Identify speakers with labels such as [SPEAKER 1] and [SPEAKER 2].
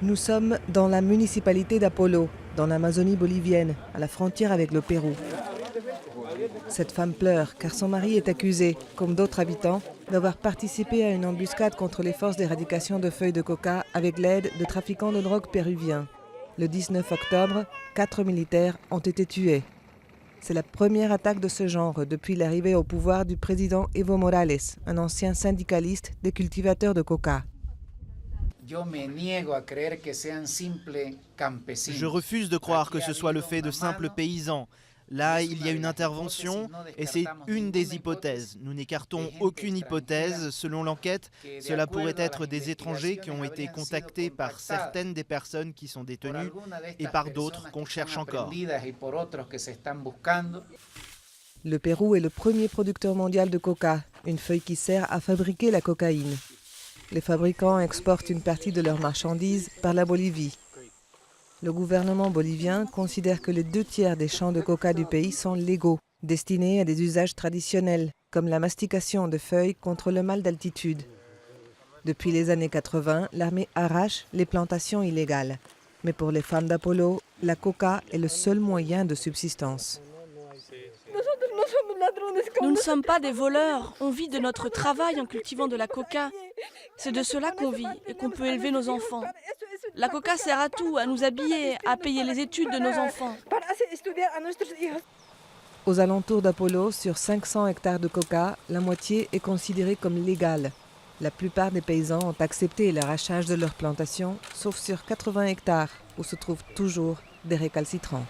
[SPEAKER 1] Nous sommes dans la municipalité d'Apolo, dans l'Amazonie bolivienne, à la frontière avec le Pérou. Cette femme pleure car son mari est accusé, comme d'autres habitants, d'avoir participé à une embuscade contre les forces d'éradication de feuilles de coca avec l'aide de trafiquants de drogue péruviens. Le 19 octobre, 4 militaires ont été tués. C'est la première attaque de ce genre depuis l'arrivée au pouvoir du président Evo Morales, un ancien syndicaliste des cultivateurs de coca.
[SPEAKER 2] Je refuse de croire que ce soit le fait de simples paysans. Là, il y a une intervention et c'est une des hypothèses. Nous n'écartons aucune hypothèse. Selon l'enquête, cela pourrait être des étrangers qui ont été contactés par certaines des personnes qui sont détenues et par d'autres qu'on cherche encore.
[SPEAKER 1] Le Pérou est le premier producteur mondial de coca, une feuille qui sert à fabriquer la cocaïne. Les fabricants exportent une partie de leurs marchandises par la Bolivie. Le gouvernement bolivien considère que les 2/3 des champs de coca du pays sont légaux, destinés à des usages traditionnels, comme la mastication de feuilles contre le mal d'altitude. Depuis les années 80, l'armée arrache les plantations illégales. Mais pour les femmes d'Apolo, la coca est le seul moyen de subsistance.
[SPEAKER 3] Nous ne sommes pas des voleurs, on vit de notre travail en cultivant de la coca. C'est de cela qu'on vit et qu'on peut élever nos enfants. La coca sert à tout, à nous habiller, à payer les études de nos enfants.
[SPEAKER 1] Aux alentours d'Apolo, sur 500 hectares de coca, la moitié est considérée comme légale. La plupart des paysans ont accepté l'arrachage de leurs plantations, sauf sur 80 hectares, où se trouvent toujours des récalcitrants.